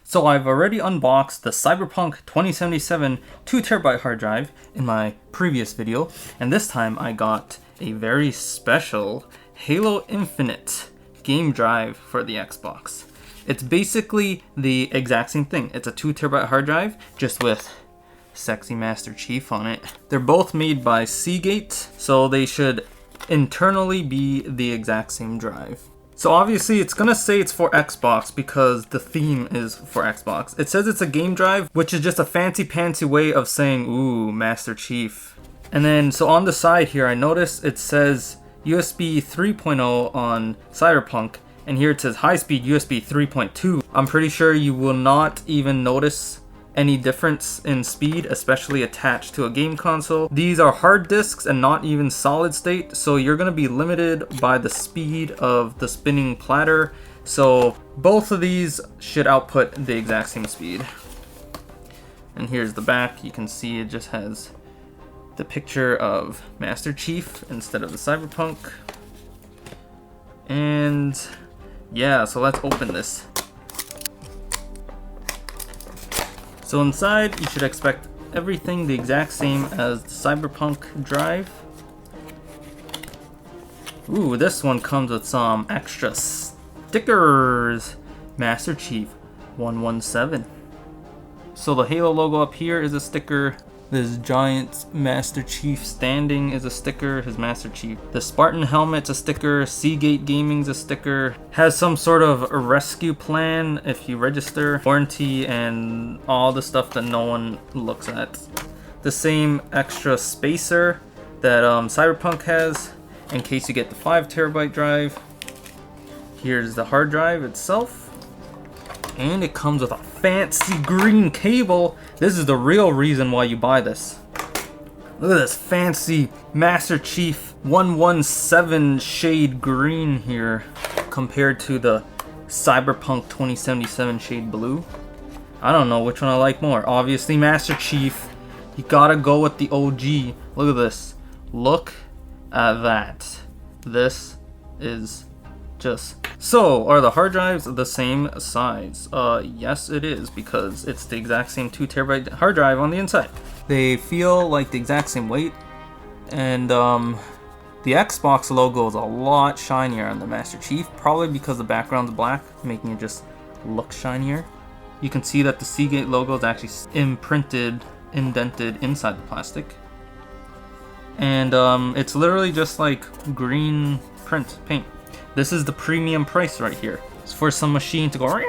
So I've already unboxed the Cyberpunk 2077 2TB hard drive in my previous video, and this time I got a very special Halo Infinite game drive for the Xbox. It's basically the exact same thing. It's a 2TB hard drive, just with sexy Master Chief on it. They're both made by Seagate, so they should internally be the exact same drive. So obviously it's gonna say it's for Xbox because the theme is for Xbox. It says it's a game drive, which is just a fancy-pantsy way of saying, ooh, Master Chief. And then, so on the side here, I noticed it says USB 3.0 on Cyberpunk, and here it says high-speed USB 3.2. I'm pretty sure you will not even notice any difference in speed, especially attached to a game console. These are hard disks and not even solid state, so you're gonna be limited by the speed of the spinning platter. So both of these should output the exact same speed. And here's the back. You can see it just has the picture of Master Chief instead of the Cyberpunk. And yeah, so let's open this. So inside, you should expect everything the exact same as the Cyberpunk drive. Ooh, this one comes with some extra stickers. Master Chief 117. So the Halo logo up here is a sticker. This giant Master Chief standing is a sticker, his Master Chief. The Spartan helmet's a sticker, Seagate Gaming's a sticker. Has some sort of a rescue plan if you register, warranty, and all the stuff that no one looks at. The same extra spacer that Cyberpunk has in case you get the 5TB drive. Here's the hard drive itself. And it comes with a fancy green cable. This is the real reason why you buy this. Look at this fancy Master Chief 117 shade green here compared to the Cyberpunk 2077 shade blue. I don't know which one I like more. Obviously Master Chief. You gotta go with the OG. Look at this. Look at that. This is just... So, are the hard drives the same size? Yes it is, because it's the exact same 2TB hard drive on the inside. They feel like the exact same weight, and the Xbox logo is a lot shinier on the Master Chief, probably because the background's black, making it just look shinier. You can see that the Seagate logo is actually indented inside the plastic. And it's literally just like green paint. This is the premium price right here. It's for some machine to go.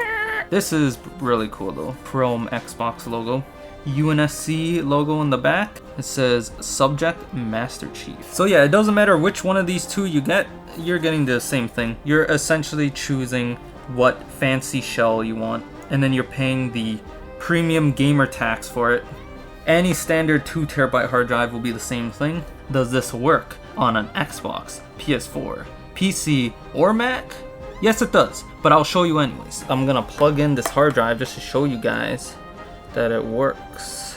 This is really cool though. Chrome Xbox logo. UNSC logo in the back. It says Subject Master Chief. So yeah, it doesn't matter which one of these two you get. You're getting the same thing. You're essentially choosing what fancy shell you want. And then you're paying the premium gamer tax for it. Any standard 2TB hard drive will be the same thing. Does this work on an Xbox, PS4, PC, or Mac? Yes it does, but I'll show you anyways. I'm gonna plug in this hard drive just to show you guys that it works.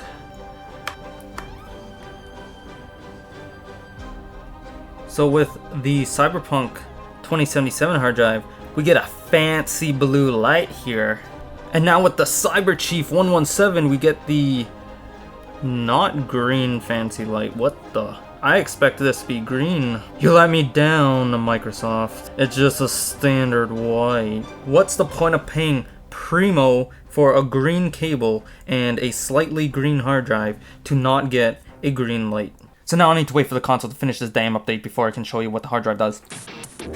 So with the Cyberpunk 2077 hard drive, we get a fancy blue light here. And now with the Cyber Chief 117, we get the not green fancy light. What the? I expected this to be green. You let me down, Microsoft. It's just a standard white. What's the point of paying primo for a green cable and a slightly green hard drive to not get a green light? So now I need to wait for the console to finish this damn update before I can show you what the hard drive does.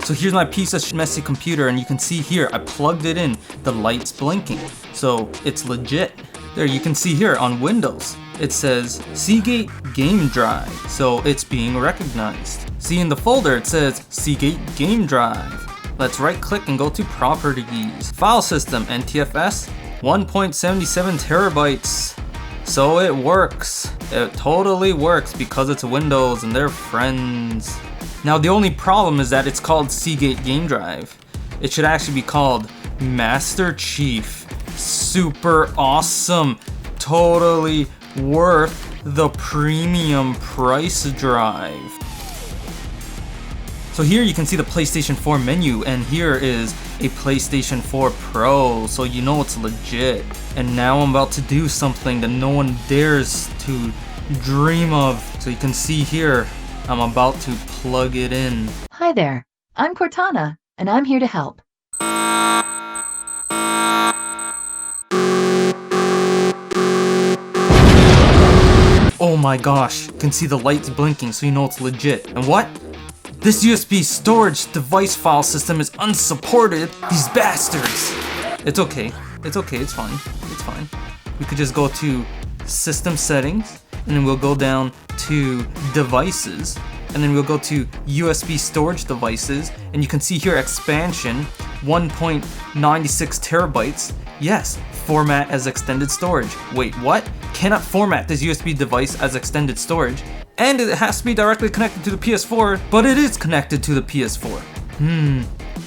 So here's my piece of messy computer, and you can see here, I plugged it in. The light's blinking, so it's legit. There, you can see here on Windows, it says Seagate Game Drive, so it's being recognized. See in the folder, it says Seagate Game Drive. Let's right click and go to Properties. File System, NTFS, 1.77 terabytes. So it works. It totally works because it's Windows and they're friends. Now the only problem is that it's called Seagate Game Drive. It should actually be called Master Chief. Super awesome. Totally worth the premium price drive. So here you can see the PlayStation 4 menu, and here is a PlayStation 4 Pro, so you know it's legit. And now I'm about to do something that no one dares to dream of. So you can see here, I'm about to plug it in. Hi there, I'm Cortana, and I'm here to help. Oh my gosh, you can see the lights blinking so you know it's legit. And what? This USB storage device file system is unsupported. These bastards. It's okay, it's fine. We could just go to system settings, and then we'll go down to devices, and then we'll go to USB storage devices, and you can see here expansion 1.96 terabytes. Yes, format as extended storage. Wait, what? Cannot format this USB device as extended storage, and it has to be directly connected to the PS4, but it is connected to the PS4.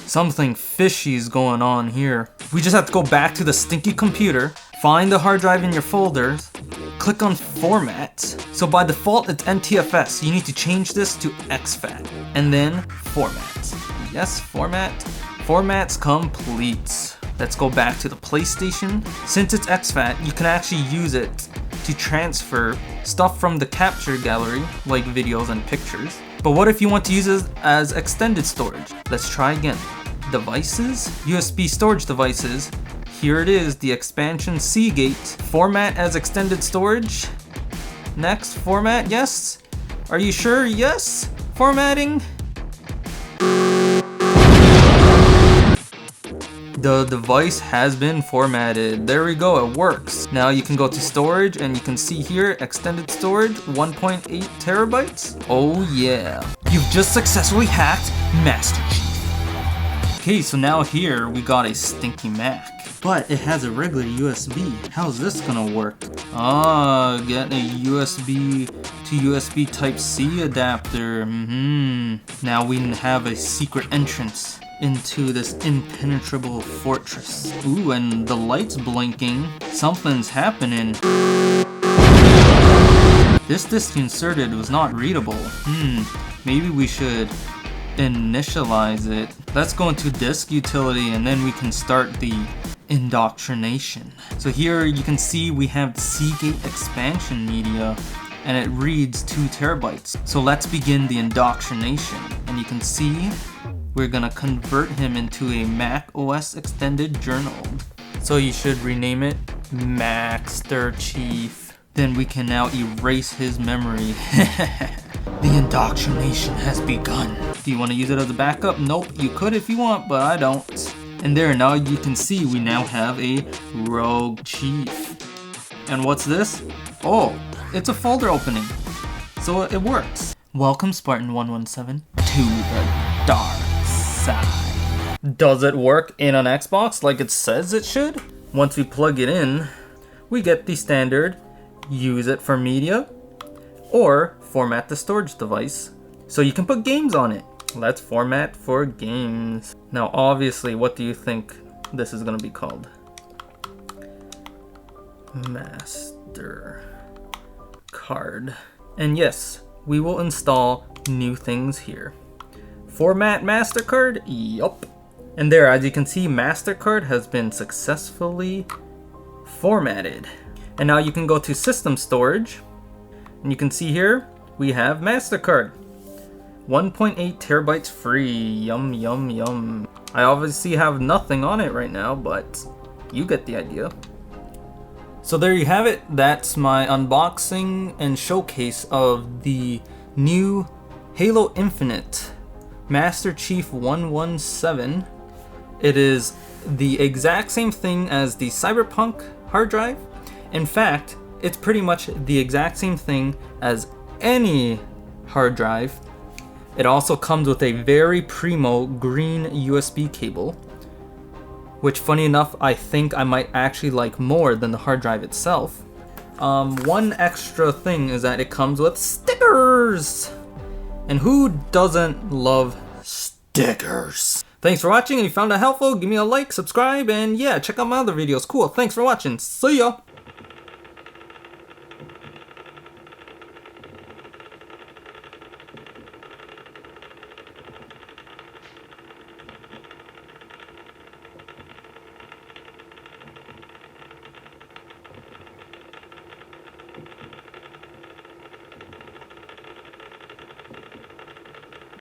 Something fishy is going on here. We just have to go back to the stinky computer, find the hard drive in your folders, click on format. So by default it's NTFS. You need to change this to exFAT, and then format. Yes, format. Format's complete. Let's go back to the PlayStation. Since it's exFAT, you can actually use it to transfer stuff from the capture gallery, like videos and pictures. But what if you want to use it as extended storage? Let's try again. Devices, USB storage devices. Here it is, the expansion Seagate. Format as extended storage. Next, format, yes. Are you sure? Yes. Formatting. The device has been formatted. There we go, it works. Now you can go to storage and you can see here, extended storage, 1.8 terabytes. Oh yeah. You've just successfully hacked Master Chief. Okay, so now here we got a stinky Mac. But it has a regular USB. How's this gonna work? Get a USB to USB Type-C adapter. Now we have a secret entrance into this impenetrable fortress. Ooh, and the light's blinking. Something's happening. This disk inserted was not readable. Maybe we should initialize it. Let's go into disk utility and then we can start the indoctrination. So here you can see we have the Seagate expansion media and it reads 2 terabytes. So let's begin the indoctrination. And you can see we're gonna convert him into a Mac OS extended journal. So you should rename it Master Chief. Then we can now erase his memory. The indoctrination has begun. Do you want to use it as a backup? Nope, you could if you want, but I don't. And there, now you can see we now have a rogue chief. And what's this? Oh, it's a folder opening. So it works. Welcome Spartan 117 to the dark side. Does it work in an Xbox like it says it should? Once we plug it in, we get the standard use it for media or format the storage device so you can put games on it. Let's format for games. Now obviously, what do you think this is gonna be called? Master card. And yes, we will install new things here. Format MasterCard? Yup. And there, as you can see, MasterCard has been successfully formatted. And now you can go to system storage, and you can see here, we have MasterCard. 1.8 terabytes free, yum yum yum. I obviously have nothing on it right now, but you get the idea. So there you have it, that's my unboxing and showcase of the new Halo Infinite Master Chief 117. It is the exact same thing as the Cyberpunk hard drive. In fact, it's pretty much the exact same thing as any hard drive. It also comes with a very primo green USB cable, which funny enough, I think I might actually like more than the hard drive itself. One extra thing is that it comes with stickers! And who doesn't love stickers? Thanks for watching. If you found it helpful, give me a like, subscribe, and yeah, check out my other videos. Cool, thanks for watching. See ya!